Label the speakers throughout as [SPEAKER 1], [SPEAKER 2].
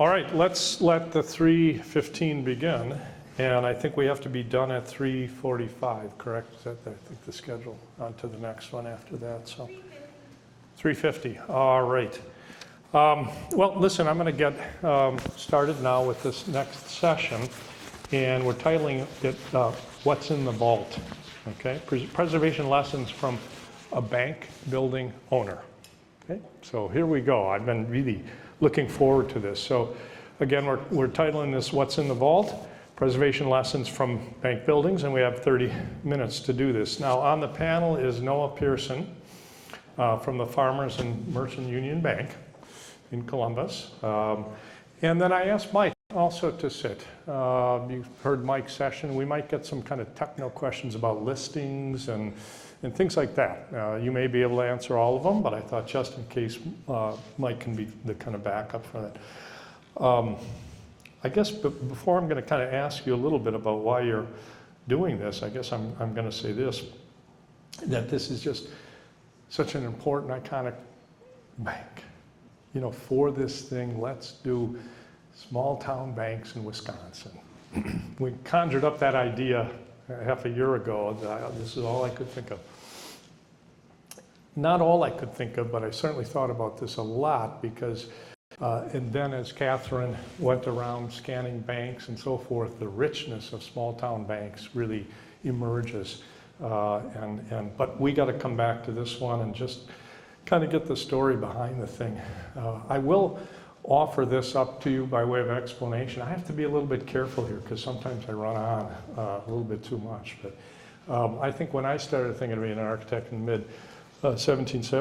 [SPEAKER 1] All right, let's let the 3:15 begin. And I think we have to be done at 3:45, correct? Is that, I think, the schedule? On to the next one after that. So 3:50. All right. Well, listen, I'm going to get started now with this next session. And we're titling it, What's in the Vault? Okay? Preservation Lessons from a Bank Building Owner. Okay? So here we go. I've been really looking forward to this. So again, we're titling this What's in the Vault? Preservation Lessons from Bank Buildings, and we have 30 minutes to do this. Now on the panel is Noah Pearson from the Farmers and Merchant Union Bank in Columbus. And then I asked Mike also to sit. You've heard Mike's session. We might get some kind of technical questions about listings and things like that. You may be able to answer all of them, but I thought just in case Mike can be the kind of backup for that. I guess before I'm going to kind of ask you a little bit about why you're doing this, I guess I'm going to say this, that this is just such an important, iconic bank. You know, for this thing, let's do small town banks in Wisconsin. We conjured up that idea half a year ago. This is all I could think of. Not all I could think of, but I certainly thought about this a lot because and then as Catherine went around scanning banks and so forth, the richness of small town banks really emerges. But we got to come back to this one and just kind of get the story behind the thing. I will offer this up to you by way of explanation. I have to be a little bit careful here because sometimes I run on a little bit too much. But I think when I started thinking of being an architect in the mid 1970s,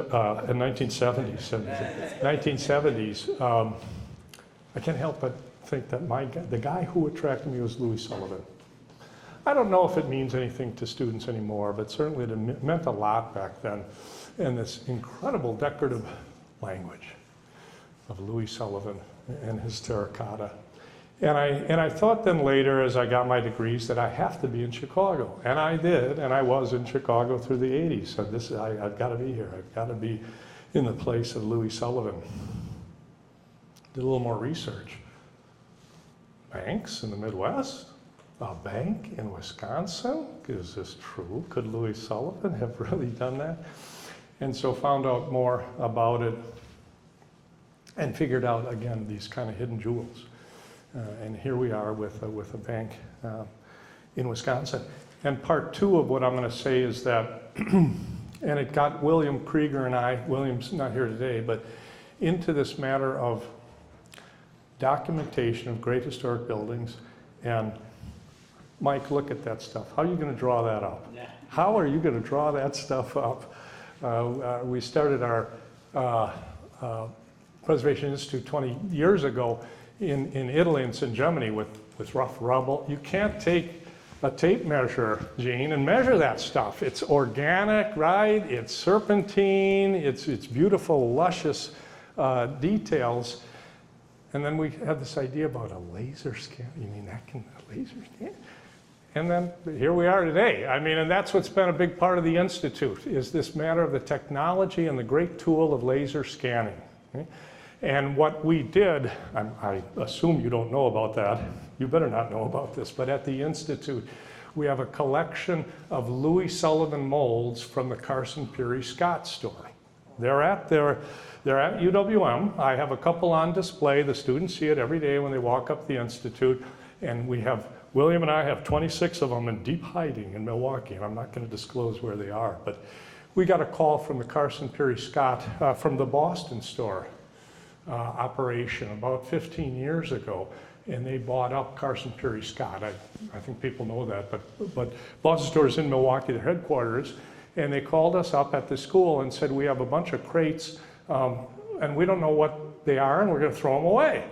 [SPEAKER 1] I can't help but think that the guy who attracted me was Louis Sullivan. I don't know if it means anything to students anymore, but certainly it meant a lot back then. And this incredible decorative language of Louis Sullivan and his terracotta. And I thought then later, as I got my degrees, that I have to be in Chicago. And I did, and I was in Chicago through the 80s. So I've got to be here. I've got to be in the place of Louis Sullivan. Did a little more research. Banks in the Midwest? A bank in Wisconsin? Is this true? Could Louis Sullivan have really done that? And so found out more about it and figured out, again, these kind of hidden jewels. And here we are with a bank in Wisconsin. And part two of what I'm going to say is that, and it got William Krieger and I, William's not here today, but into this matter of documentation of great historic buildings. And Mike, look at that stuff. How are you going to draw that up? Yeah. How are you going to draw that stuff up? We started our Preservation Institute 20 years ago in Italy and in Germany with rough rubble. You can't take a tape measure, Gene, and measure that stuff. It's organic, right? It's serpentine, it's beautiful, luscious details. And then we had this idea about a laser scan. You mean that can, a laser scan? And then here we are today. I mean, and that's what's been a big part of the Institute, is this matter of the technology and the great tool of laser scanning. Okay? And what we did, I assume you don't know about that. You better not know about this, but at the Institute, we have a collection of Louis Sullivan molds from the Carson Peary Scott store. They're at UWM. I have a couple on display. The students see it every day when they walk up the Institute. And William and I have 26 of them in deep hiding in Milwaukee, and I'm not going to disclose where they are. But we got a call from the Carson Peary Scott, from the Boston store operation about 15 years ago, and they bought up Carson Peary Scott. I think people know that, but Boston store is in Milwaukee, their headquarters, and they called us up at the school and said, we have a bunch of crates, and we don't know what they are, and we're going to throw them away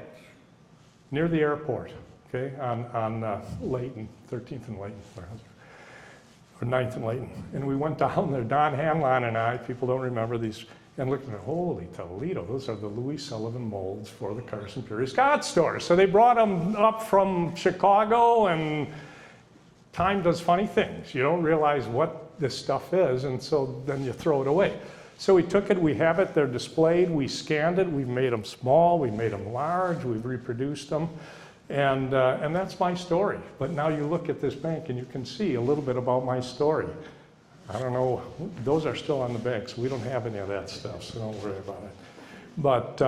[SPEAKER 1] near the airport. Okay, on Layton, 13th and Layton, or 9th and Layton. And we went down there, Don Hanlon and I, people don't remember these, and looked at, holy Toledo, those are the Louis Sullivan molds for the Carson Peary Scott store. So they brought them up from Chicago, and time does funny things. You don't realize what this stuff is, and so then you throw it away. So we took it, we have it, they're displayed, we scanned it, we've made them small, we've made them large, we've reproduced them, and that's my story. But now you look at this bank and you can see a little bit about my story. I don't know, those are still on the bank, so we don't have any of that stuff, so don't worry about it. But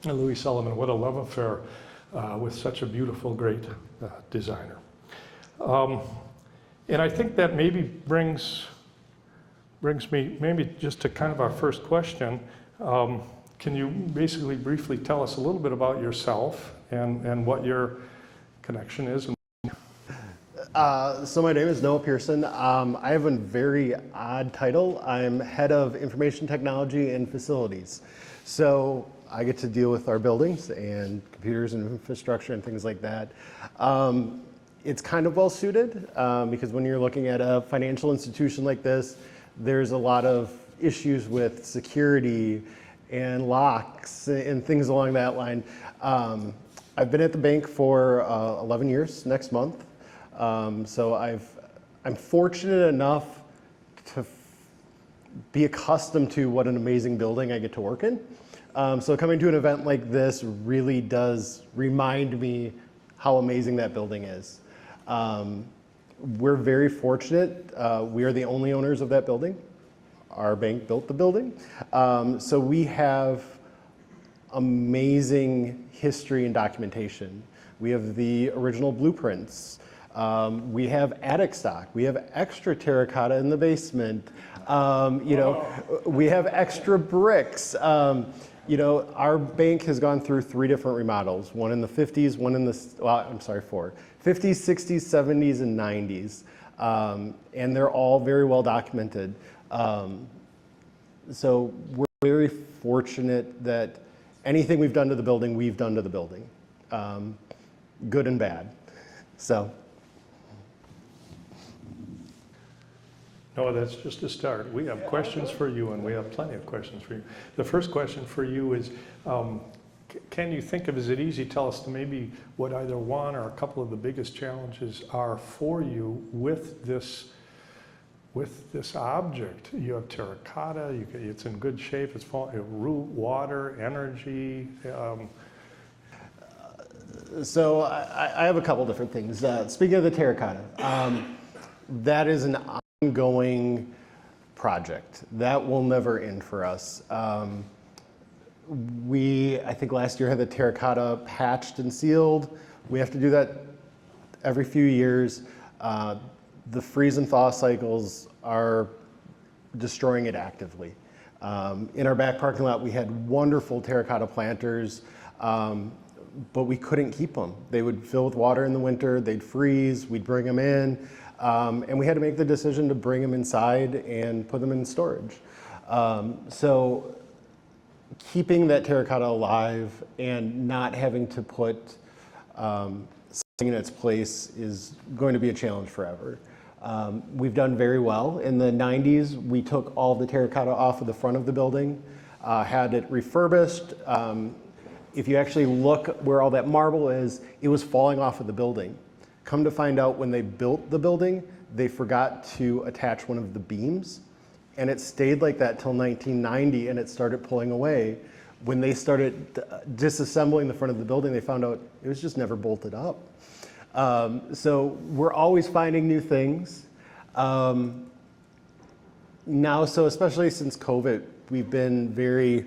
[SPEAKER 1] Louis Sullivan, what a love affair with such a beautiful, great designer. And I think that maybe brings me maybe just to kind of our first question. Can you basically briefly tell us a little bit about yourself and what your connection is?
[SPEAKER 2] So my name is Noah Pearson. I have a very odd title. I'm head of information technology and facilities. So I get to deal with our buildings and computers and infrastructure and things like that. It's kind of well suited because when you're looking at a financial institution like this, there's a lot of issues with security and locks and things along that line. I've been at the bank for 11 years next month. So I'm fortunate enough to be accustomed to what an amazing building I get to work in. So coming to an event like this really does remind me how amazing that building is. We're very fortunate. We are the only owners of that building. Our bank built the building. So we have amazing history and documentation. We have the original blueprints. We have attic stock. We have extra terracotta in the basement. We have extra bricks. Our bank has gone through 3 different remodels, one in the 50s, one in the, 4, 50s, 60s, 70s, and 90s. And they're all very well documented. So we're very fortunate that anything we've done to the building, we've done to the building, good and bad. So.
[SPEAKER 1] No, that's just a start. We have questions for you, and we have plenty of questions for you. The first question for you is, can you think of, is it easy, tell us maybe what either one or a couple of the biggest challenges are for you with this object? You have terracotta, it's in good shape, it's root, water, energy.
[SPEAKER 2] So I have a couple different things. Speaking of the terracotta, that is an ongoing project. That will never end for us. I think last year had the terracotta patched and sealed. We have to do that every few years. The freeze and thaw cycles are destroying it actively. In our back parking lot, we had wonderful terracotta planters, but we couldn't keep them. They would fill with water in the winter, they'd freeze, we'd bring them in, and we had to make the decision to bring them inside and put them in storage. So keeping that terracotta alive and not having to put something in its place is going to be a challenge forever. We've done very well. In the 90s, we took all the terracotta off of the front of the building, had it refurbished. If you actually look where all that marble is, it was falling off of the building. Come to find out, when they built the building, they forgot to attach one of the beams, and it stayed like that till 1990, and it started pulling away. When they started disassembling the front of the building, they found out it was just never bolted up. So we're always finding new things. Now, so especially since COVID, we've been very,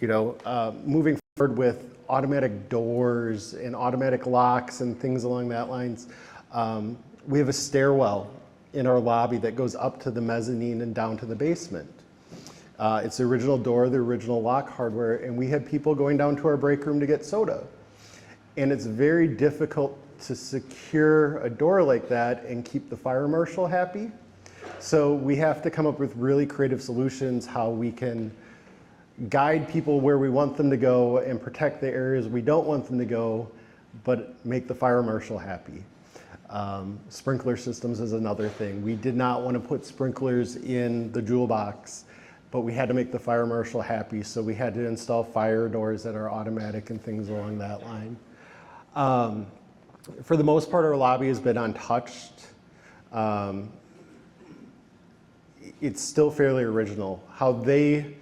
[SPEAKER 2] moving forward with automatic doors and automatic locks and things along that lines. We have a stairwell in our lobby that goes up to the mezzanine and down to the basement. It's the original door, the original lock hardware, and we had people going down to our break room to get soda. And it's very difficult to secure a door like that and keep the fire marshal happy. So we have to come up with really creative solutions how we can guide people where we want them to go and protect the areas we don't want them to go, but make the fire marshal happy. Sprinkler systems is another thing. We did not want to put sprinklers in the jewel box, but we had to make the fire marshal happy, so we had to install fire doors that are automatic and things along that line. For the most part, our lobby has been untouched. it's still fairly original. How they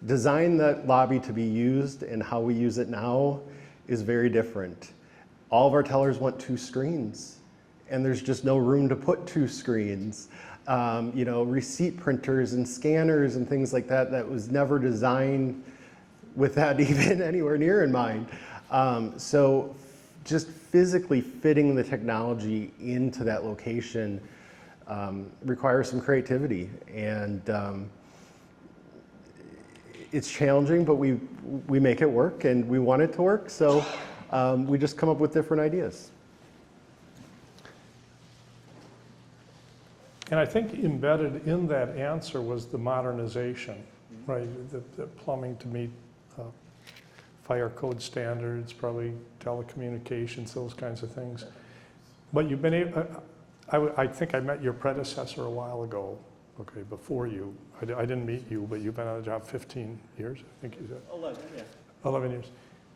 [SPEAKER 2] designed that lobby to be used and how we use it now is very different. All of our tellers want 2 screens, and there's just no room to put 2 screens. You know, receipt printers and scanners and things like that, that was never designed with that even anywhere near in mind. So just physically fitting the technology into that location requires some creativity, and it's challenging, but we make it work, and we want it to work, so we just come up with different ideas.
[SPEAKER 1] And I think embedded in that answer was the modernization, right? The plumbing to meet fire code standards, probably telecommunications, those kinds of things. But you've been able, I think I met your predecessor a while ago, okay, before you. I didn't meet you, but you've been on the job 15 years, I think you said.
[SPEAKER 3] 11, yeah.
[SPEAKER 1] 11 years.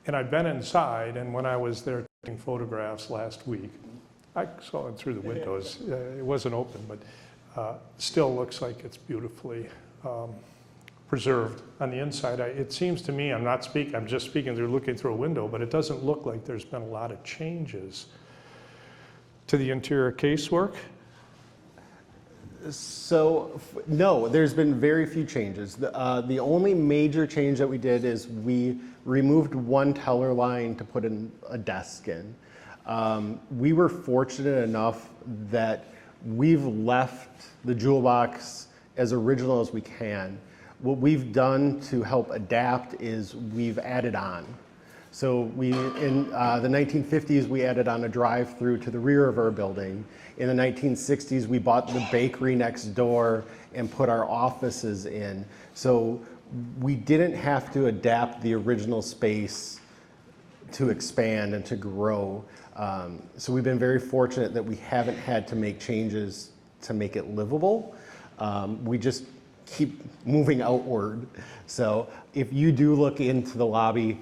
[SPEAKER 1] And I've been inside, and when I was there taking photographs last week, I saw it through the windows. It wasn't open, but still looks like it's beautifully preserved on the inside. It seems to me, I'm just speaking through looking through a window, but it doesn't look like there's been a lot of changes to the interior casework.
[SPEAKER 2] So, no, there's been very few changes. The only major change that we did is we removed 1 teller line to put in a desk in. We were fortunate enough that we've left the jewel box as original as we can. What we've done to help adapt is we've added on. So in the 1950s, we added on a drive-through to the rear of our building. In the 1960s, we bought the bakery next door and put our offices in. So we didn't have to adapt the original space to expand and to grow. So we've been very fortunate that we haven't had to make changes to make it livable. We just keep moving outward. So if you do look into the lobby,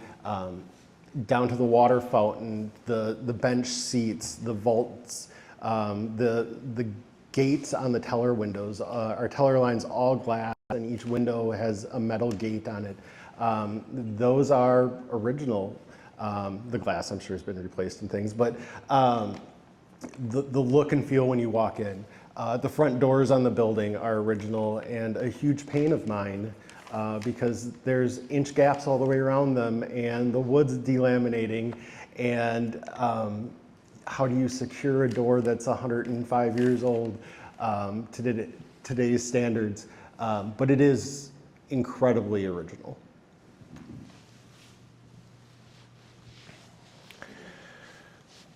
[SPEAKER 2] down to the water fountain, the bench seats, the vaults, the gates on the teller windows, our teller line's all glass and each window has a metal gate on it. Those are original. The glass, I'm sure, has been replaced and things, but the look and feel when you walk in. The front doors on the building are original and a huge pain of mine because there's inch gaps all the way around them and the wood's delaminating, and how do you secure a door that's 105 years old to today's standards? But it is incredibly original.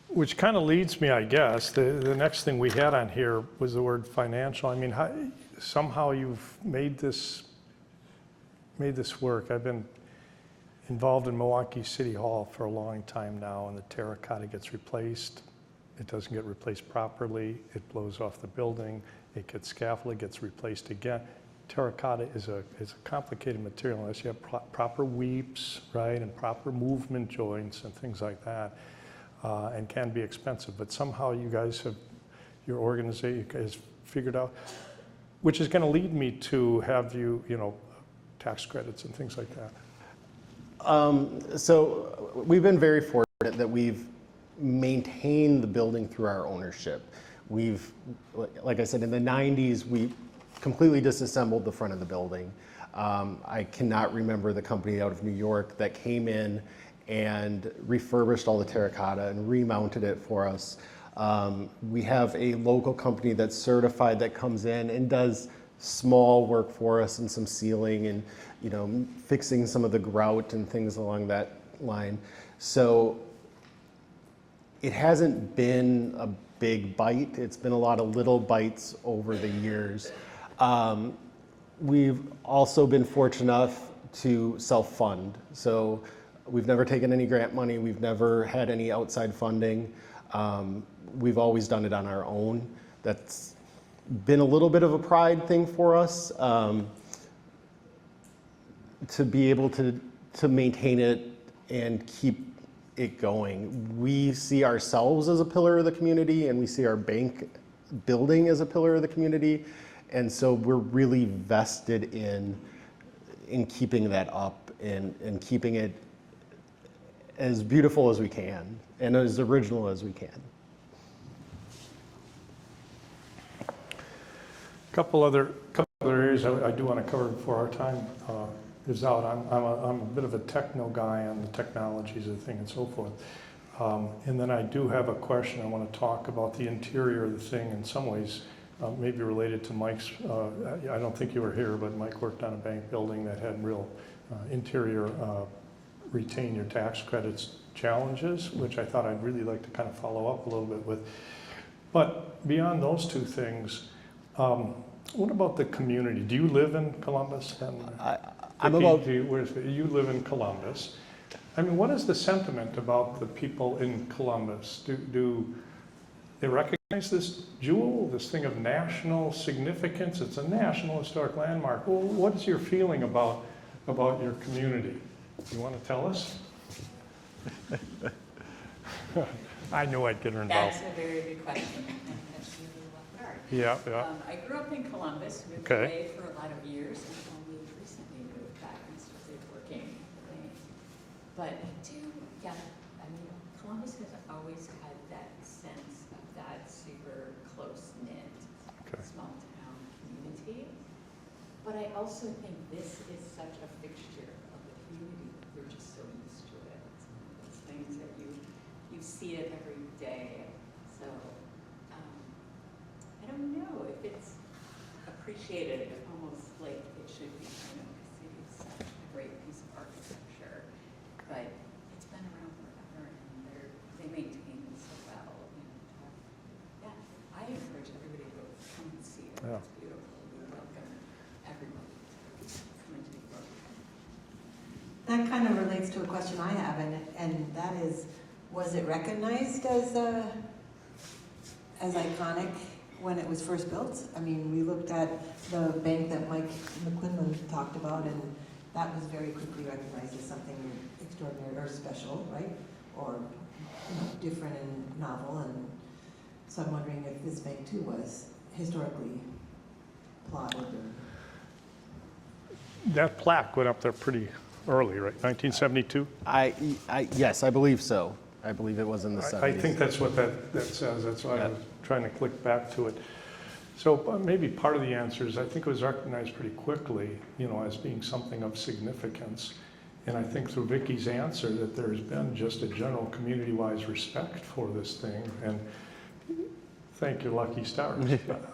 [SPEAKER 1] Which kind of leads me, I guess, the next thing we had on here was the word financial. I mean, somehow you've made this work. I've been involved in Milwaukee City Hall for a long time now, and the terracotta gets replaced. It doesn't get replaced properly. It blows off the building. It gets scaffolded, gets replaced again. Terracotta is a complicated material unless you have proper weeps, right, and proper movement joints and things like that. And can be expensive, but somehow you guys have, your organization has figured out, which is going to lead me to have you, tax credits and things like that.
[SPEAKER 2] So we've been very fortunate that we've maintained the building through our ownership. We've, like I said, in the 90s, we completely disassembled the front of the building. I cannot remember the company out of New York that came in and refurbished all the terracotta and remounted it for us. We have a local company that's certified that comes in and does small work for us and some sealing and fixing some of the grout and things along that line. So it hasn't been a big bite. It's been a lot of little bites over the years. We've also been fortunate enough to self-fund. So we've never taken any grant money. We've never had any outside funding. We've always done it on our own. That's been a little bit of a pride thing for us, to be able to maintain it and keep it going. We see ourselves as a pillar of the community, and we see our bank building as a pillar of the community. And so we're really vested in keeping that up and keeping it as beautiful as we can and as original as we can.
[SPEAKER 1] Couple other areas I do want to cover before our time is out. I'm a bit of a techno guy on the technologies of the thing and so forth. And then I do have a question. I want to talk about the interior of the thing in some ways, maybe related to Mike's. I don't think you were here, but Mike worked on a bank building that had real interior retain your tax credits challenges, which I thought I'd really like to kind of follow up a little bit with. But beyond those two things, what about the community? Do you live in Columbus? You live in Columbus. I mean, what is the sentiment about the people in Columbus? Do they recognize this jewel, this thing of national significance? It's a national historic landmark. Well, what is your feeling about your community? You want to tell us? I knew I'd get her involved.
[SPEAKER 3] That's a very good question. That's really well hard.
[SPEAKER 1] Yeah.
[SPEAKER 3] I grew up in Columbus, moved
[SPEAKER 1] Okay.
[SPEAKER 3] away for a lot of years, and only recently moved back and started working. But I do, I mean, Columbus has always had that sense of that super close-knit,
[SPEAKER 1] Okay.
[SPEAKER 3] small-town community. But I also think this is such a fixture of the community. We're just so used to it. It's one of those things that you see it every day. So I don't know if it's appreciated almost like it should be. You know, because it is such a great piece of architecture, but it's been around forever, and they maintain it so well. And I encourage everybody to come and see it.
[SPEAKER 1] Yeah.
[SPEAKER 3] It's beautiful. We welcome everybody to come and take a look.
[SPEAKER 4] That kind of relates to a question I have, and that is, was it recognized as iconic when it was first built? I mean, we looked at the bank that Mike McQuillen talked about, and that was very quickly recognized as something extraordinary or special, right? Or different and novel. And so I'm wondering if this bank too was historically plotted.
[SPEAKER 1] That plaque went up there pretty early, right? 1972?
[SPEAKER 2] Yes, I believe so. I believe it was in the 70s.
[SPEAKER 1] I think that's what that says. That's why I was trying to click back to it. So maybe part of the answer is I think it was recognized pretty quickly, as being something of significance. And I think through Vicky's answer that there's been just a general community-wise respect for this thing. And thank you, lucky stars.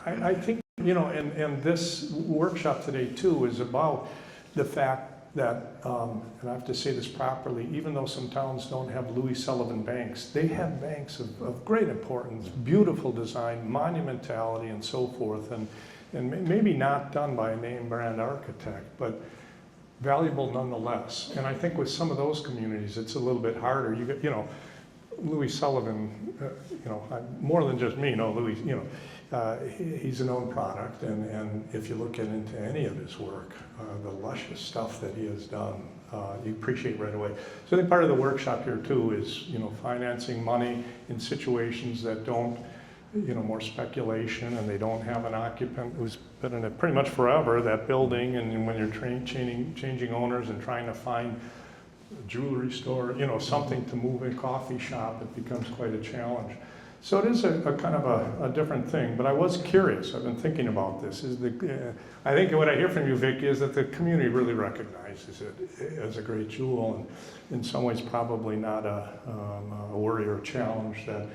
[SPEAKER 1] I think, and this workshop today too is about the fact that, and I have to say this properly, even though some towns don't have Louis Sullivan banks, they have banks of great importance, beautiful design, monumentality, and so forth, and maybe not done by a name brand architect, but valuable nonetheless. And I think with some of those communities, it's a little bit harder. You get, Louis Sullivan, more than just me, Louis, he's a known product, and if you look into any of his work, the luscious stuff that he has done, you appreciate right away. So I think part of the workshop here too is, financing money in situations that don't, more speculation, and they don't have an occupant who's been in it pretty much forever, that building, and when you're changing owners and trying to find a jewelry store, something to move a coffee shop, it becomes quite a challenge. So it is a kind of a different thing, but I was curious. I've been thinking about this. I think what I hear from you, Vicky, is that the community really recognizes it as a great jewel, and in some ways probably not a worry or a challenge that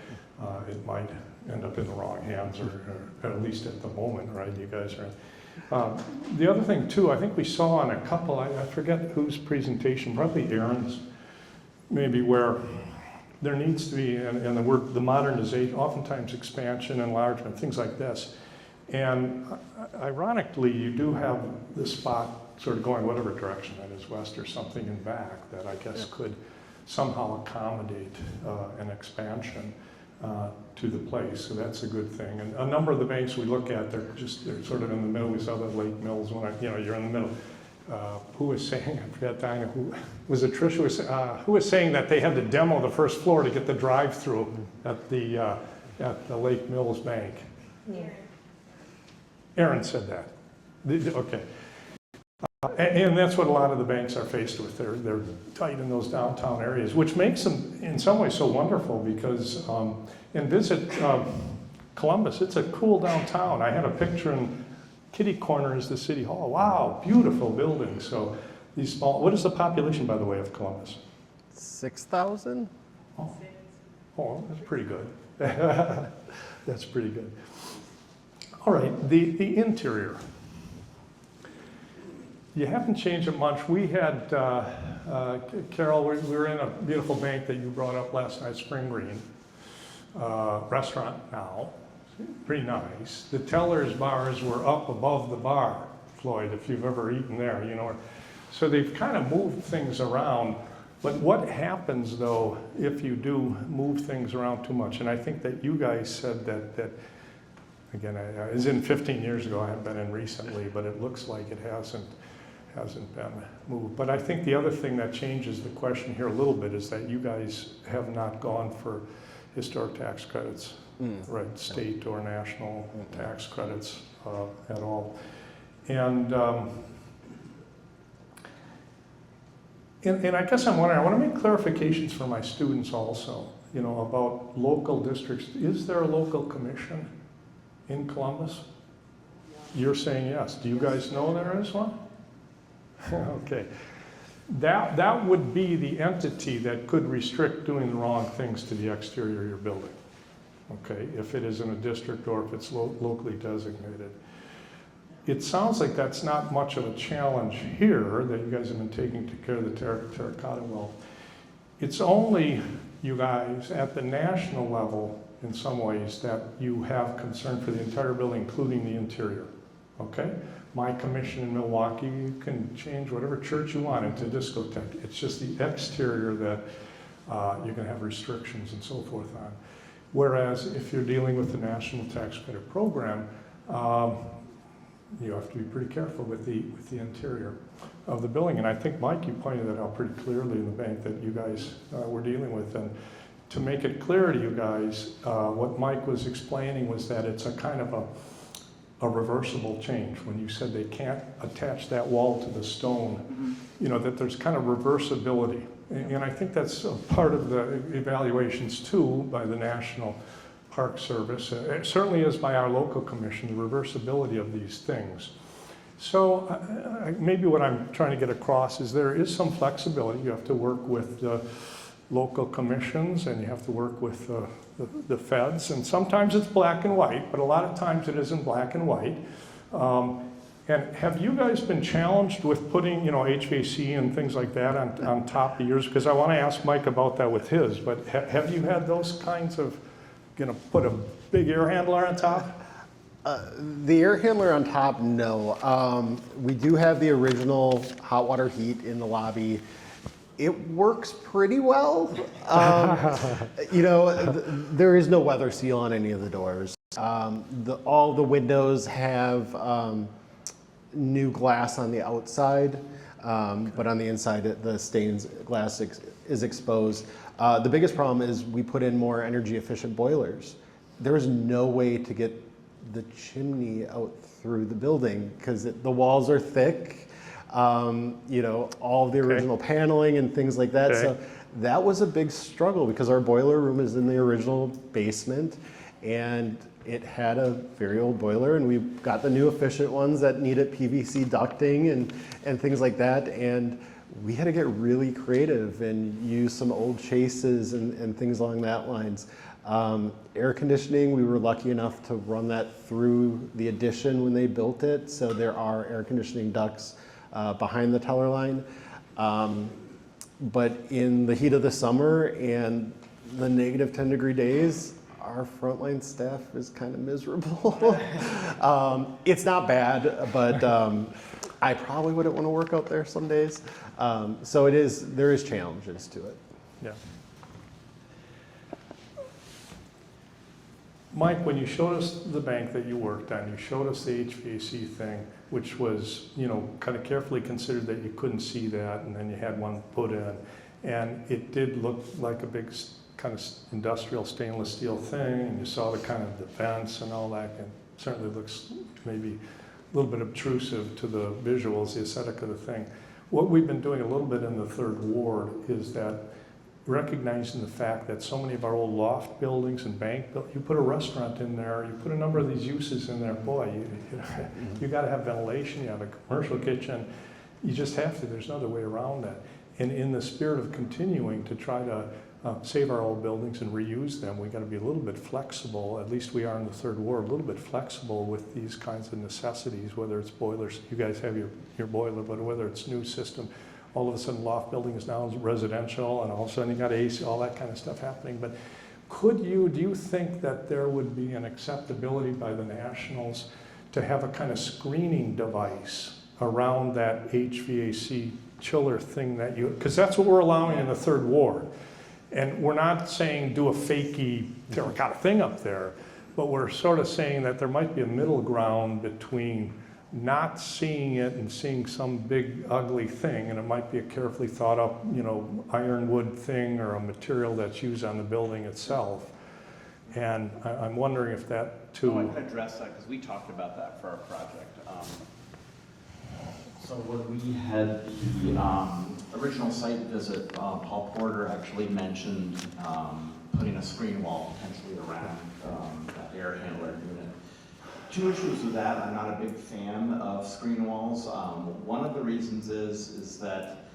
[SPEAKER 1] it might end up in the wrong hands, or at least at the moment, right? You guys are. The other thing too, I think we saw on a couple, I forget whose presentation, probably Aaron's, maybe, where there needs to be, and the word, the modernization, oftentimes expansion, enlargement, things like this. And ironically, you do have this spot sort of going whatever direction that is, west or something in back, that I guess could somehow accommodate an expansion to the place. So that's a good thing. And a number of the banks we look at, they're sort of in the middle. We saw the Lake Mills when you're in the middle. Who was saying, I forget, Diana, who was it, Tricia, who was saying that they had to demo the first floor to get the drive-through at the Lake Mills Bank? Aaron said that. Okay. And that's what a lot of the banks are faced with. They're tight in those downtown areas, which makes them in some ways so wonderful because, and visit Columbus, it's a cool downtown. I had a picture in kitty corner is the city hall. Wow, beautiful building. So these small, what is the population, by the way, of Columbus?
[SPEAKER 2] 6,000?
[SPEAKER 1] Oh, that's pretty good. That's pretty good. All right, the interior. You haven't changed it much. We had, Carol, we were in a beautiful bank that you brought up last night, Spring Green. Restaurant now, pretty nice. The teller's bars were up above the bar, Floyd, if you've ever eaten there, you know. So they've kind of moved things around. But what happens, though, if you do move things around too much? And I think that you guys said that again, I was in 15 years ago, I haven't been in recently, but it looks like it hasn't been moved. But I think the other thing that changes the question here a little bit is that you guys have not gone for historic tax credits, right, state or national tax credits at all. And I guess I'm wondering, I want to make clarifications for my students also, you know, about local districts. Is there a local commission in Columbus? You're saying yes. Do you guys know there is one? Okay. That would be the entity that could restrict doing the wrong things to the exterior of your building, okay, if it is in a district or if it's locally designated. It sounds like that's not much of a challenge here, that you guys have been taking care of the terracotta well. It's only, you guys, at the national level, in some ways, that you have concern for the entire building, including the interior, okay? My commission in Milwaukee, you can change whatever church you want into discotheque. It's just the exterior that you're going to have restrictions and so forth on. Whereas if you're dealing with the National Tax Credit Program, you have to be pretty careful with the interior of the building. And I think, Mike, you pointed that out pretty clearly in the bank that you guys were dealing with. And to make it clear to you guys, what Mike was explaining was that it's a kind of a reversible change. When you said they can't attach that wall to the stone, you know, that there's kind of reversibility. And I think that's a part of the evaluations too by the National Park Service. It certainly is by our local commission, the reversibility of these things. So maybe what I'm trying to get across is there is some flexibility. You have to work with the local commissions and you have to work with the feds, and sometimes it's black and white, but a lot of times it isn't black and white. And have you guys been challenged with putting, you know, HVAC and things like that on top of yours? Because I want to ask Mike about that with his, but have you had those kinds of, you know, put a big air handler on top?
[SPEAKER 2] The air handler on top, no. We do have the original hot water heat in the lobby. It works pretty well. You know, there is no weather seal on any of the doors. All the windows have new glass on the outside, but on the inside, the stained glass is exposed. The biggest problem is we put in more energy efficient boilers. There is no way to get the chimney out through the building because the walls are thick. You know, all the original paneling and things like that. So that was a big struggle because our boiler room is in the original basement and it had a very old boiler, and we got the new efficient ones that needed PVC ducting and things like that. And we had to get really creative and use some old chases and things along that lines. Air conditioning, we were lucky enough to run that through the addition when they built it. So there are air conditioning ducts behind the teller line. But in the heat of the summer and the negative 10-degree days, our frontline staff is kind of miserable. It's not bad, but I probably wouldn't want to work out there some days. So there is challenges to it.
[SPEAKER 1] Yeah. Mike, when you showed us the bank that you worked on, you showed us the HVAC thing, which was, you know, kind of carefully considered that you couldn't see that, and then you had one put in. And it did look like a big kind of industrial stainless steel thing, and you saw the kind of the vents and all that. And certainly looks maybe a little bit obtrusive to the visuals, the aesthetic of the thing. What we've been doing a little bit in the third ward is that recognizing the fact that so many of our old loft buildings and you put a restaurant in there, you put a number of these uses in there, boy, you got to have ventilation, you have a commercial kitchen, you just have to, there's no other way around that. And in the spirit of continuing to try to save our old buildings and reuse them, we got to be a little bit flexible, at least we are in the third ward, a little bit flexible with these kinds of necessities, whether it's boilers, you guys have your boiler, but whether it's new system, all of a sudden loft building is now residential, and all of a sudden you got AC, all that kind of stuff happening. But do you think that there would be an acceptability by the nationals to have a kind of screening device around that HVAC chiller thing that because that's what we're allowing in the third ward. And we're not saying do a fakey terracotta thing up there, but we're sort of saying that there might be a middle ground between not seeing it and seeing some big ugly thing, and it might be a carefully thought up, ironwood thing or a material that's used on the building itself. And I'm wondering if that too.
[SPEAKER 5] I can address that because we talked about that for our project. So when we had the original site visit, Paul Porter actually mentioned putting a screen wall potentially around that air handler unit. Two issues with that. I'm not a big fan of screen walls. One of the reasons is that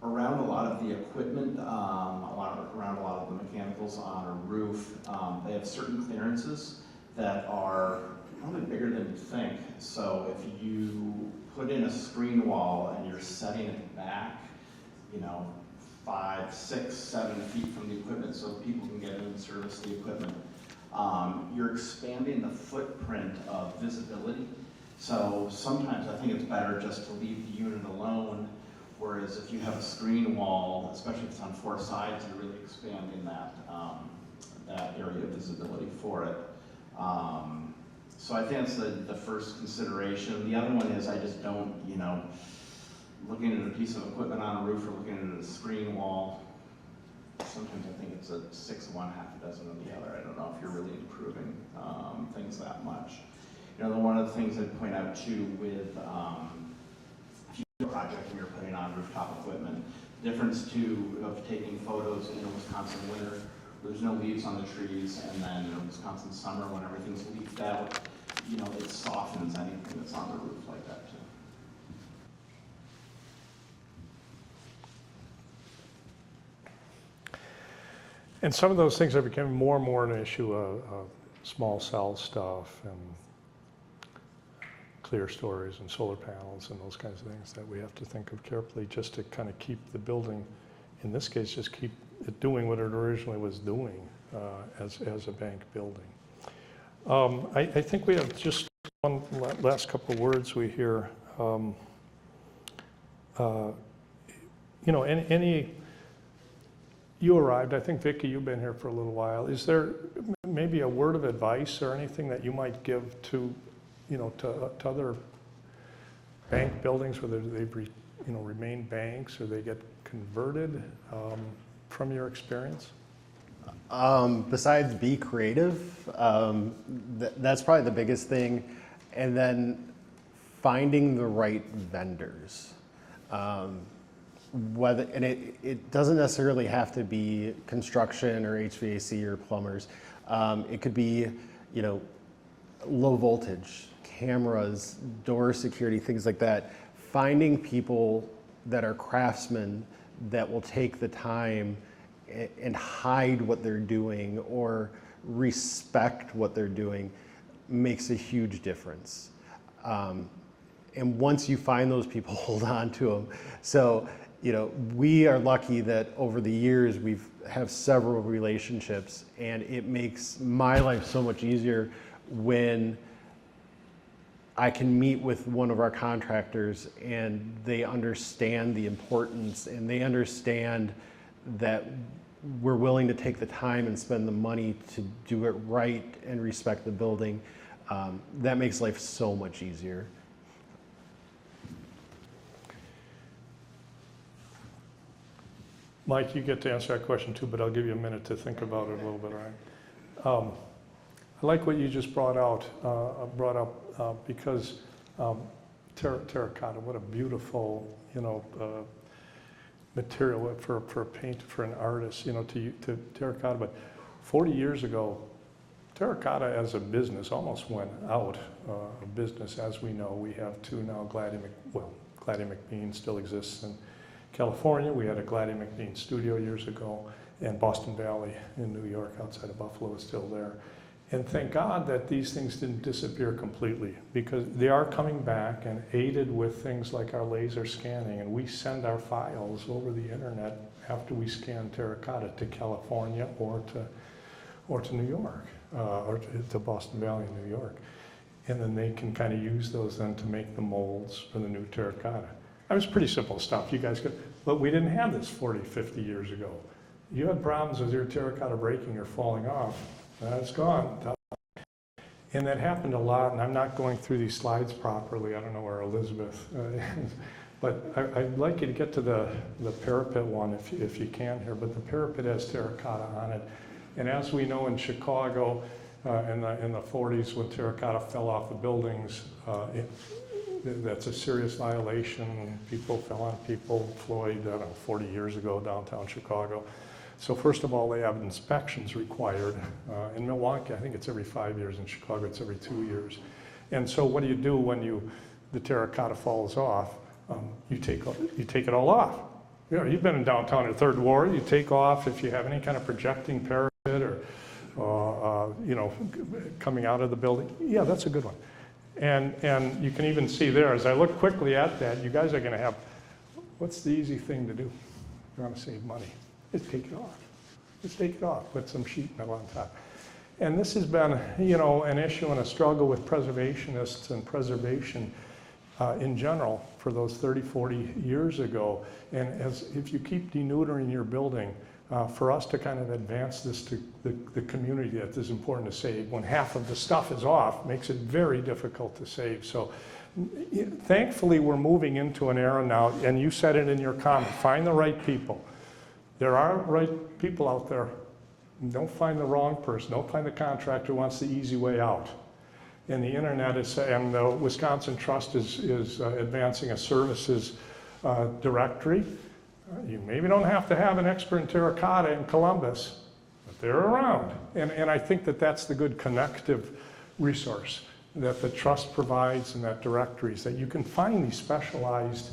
[SPEAKER 5] around a lot of the equipment, around a lot of the mechanicals on a roof, they have certain clearances that are probably bigger than you think. So if you put in a screen wall and you're setting it back, 5, 6, 7 feet from the equipment so people can get in and service the equipment, you're expanding the footprint of visibility. So sometimes I think it's better just to leave the unit alone, whereas if you have a screen wall, especially if it's on 4 sides, you're really expanding that, that area of visibility for it. So I think that's the first consideration. The other one is I just don't, looking at a piece of equipment on a roof or looking at a screen wall, sometimes I think it's a 6 of one, half a dozen of the other. I don't know if you're really improving things that much. One of the things I'd point out too with if you do a project and you're putting on rooftop equipment, the difference too of taking photos in a Wisconsin winter, where there's no leaves on the trees, and then in a Wisconsin summer when everything's leafed out, it softens anything that's on the roof like that too.
[SPEAKER 1] And some of those things are becoming more and more an issue of small cell stuff and clear stories and solar panels and those kinds of things that we have to think of carefully just to kind of keep the building, in this case, just keep it doing what it originally was doing as a bank building. I think we have just one last couple of words we hear. You arrived, I think, Vicki, you've been here for a little while. Is there maybe a word of advice or anything that you might give to, to other bank buildings, whether they've remain banks or they get converted from your experience?
[SPEAKER 2] Besides be creative, that's probably the biggest thing. And then finding the right vendors. It doesn't necessarily have to be construction or HVAC or plumbers. It could be, low voltage, cameras, door security, things like that. Finding people that are craftsmen that will take the time and hide what they're doing or respect what they're doing makes a huge difference. And once you find those people, hold on to them. So, we are lucky that over the years we've have several relationships, and it makes my life so much easier when I can meet with one of our contractors and they understand the importance and they understand that we're willing to take the time and spend the money to do it right and respect the building. That makes life so much easier. Mike, you get to answer that question too, but I'll give you a minute to think about it a little bit, all right?
[SPEAKER 1] I like what you just brought up because terracotta, what a beautiful, material for a paint, for an artist, to terracotta. But 40 years ago, terracotta as a business almost went out of business. As we know, we have two now. Gladia McBean still exists in California. We had a Gladia McBean studio years ago, and Boston Valley in New York outside of Buffalo is still there. And thank God that these things didn't disappear completely, because they are coming back and aided with things like our laser scanning, and we send our files over the internet after we scan terracotta to California or to New York, or to Boston Valley in New York. And then they can kind of use those then to make the molds for the new terracotta. That was pretty simple stuff. You guys could, but we didn't have this 40, 50 years ago. You had problems with your terracotta breaking or falling off. It's gone. And that happened a lot, and I'm not going through these slides properly. I don't know where Elizabeth is. But I'd like you to get to the parapet one if you can here. But the parapet has terracotta on it. And as we know in Chicago in the 40s, when terracotta fell off the buildings, that's a serious violation. People fell on people. Floyd, I don't know, 40 years ago, downtown Chicago. So first of all, they have inspections required. In Milwaukee, I think it's every 5 years. In Chicago, it's every 2 years. And so what do you do when the terracotta falls off? You take it all off. You've been in downtown at Third Ward. You take off if you have any kind of projecting parapet or coming out of the building. Yeah, that's a good one. And you can even see there, as I look quickly at that, you guys are going to have, what's the easy thing to do? You want to save money. Just take it off. Just take it off. Put some sheet metal on top. And this has been, an issue and a struggle with preservationists and preservation in general for those 30, 40 years ago. And if you keep deneutering your building, for us to kind of advance this to the community that is important to save, when half of the stuff is off, makes it very difficult to save. So thankfully, we're moving into an era now, and you said it in your comment, find the right people. There are right people out there. Don't find the wrong person. Don't find the contractor who wants the easy way out. And the internet and the Wisconsin Trust is advancing a services directory. You maybe don't have to have an expert in terracotta in Columbus, but they're around. And I think that's the good connective resource that the Trust provides, and that directories, that you can find these specialized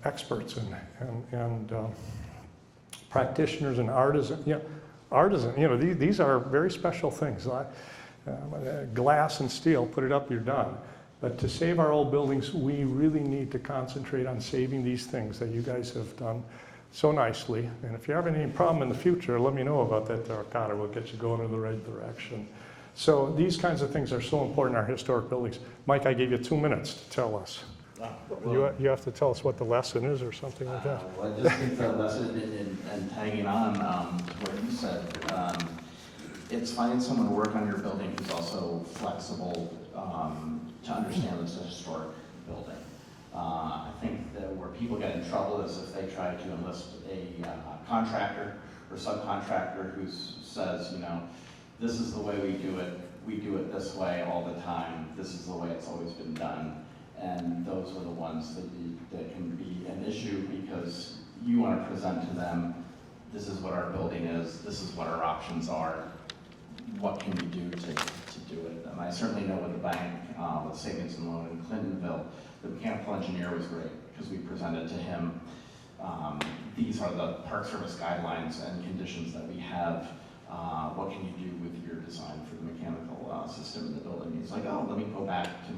[SPEAKER 1] experts and practitioners and artisans. These are very special things. Glass and steel, put it up, you're done. But to save our old buildings, we really need to concentrate on saving these things that you guys have done so nicely. And if you have any problem in the future, let me know about that terracotta. We'll get you going in the right direction. So these kinds of things are so important in our historic buildings. Mike, I gave you 2 minutes to tell us. You have to tell us what the lesson is or something like that.
[SPEAKER 5] Well, I just think the lesson, and tagging on to what you said, it's finding someone to work on your building who's also flexible to understand it's a historic building. I think that where people get in trouble is if they try to enlist a contractor or subcontractor who says, this is the way we do it this way all the time, this is the way it's always been done. And those are the ones that can be an issue, because you want to present to them, this is what our building is, this is what our options are, what can you do to do it? And I certainly know with the bank, with Savings and Loan in Clintonville, the mechanical engineer was great, because we presented to him, these are the Park Service guidelines and conditions that we have. What can you do with your design for the mechanical system in the building? He's like, oh, let me go back to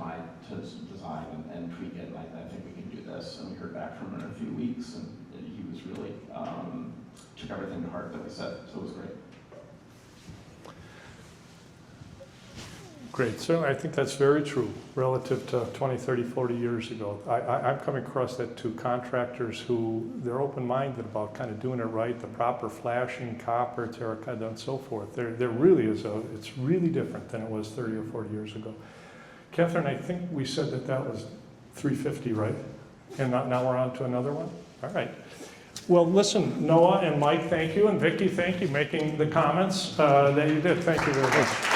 [SPEAKER 5] design and tweak it. And I think we can do this. And we heard back from him in a few weeks, and he was really took everything to heart that we said. So it was great.
[SPEAKER 1] Great. So I think that's very true relative to 20, 30, 40 years ago. I'm coming across that too. Contractors who, they're open-minded about kind of doing it right, the proper flashing, copper, terracotta, and so forth. There really is it's really different than it was 30 or 40 years ago. Catherine, I think we said that was 350, right? And now we're on to another one? All right. Well, listen, Noah and Mike, thank you, and Vicki, thank you, making the comments that you did. Thank you very much.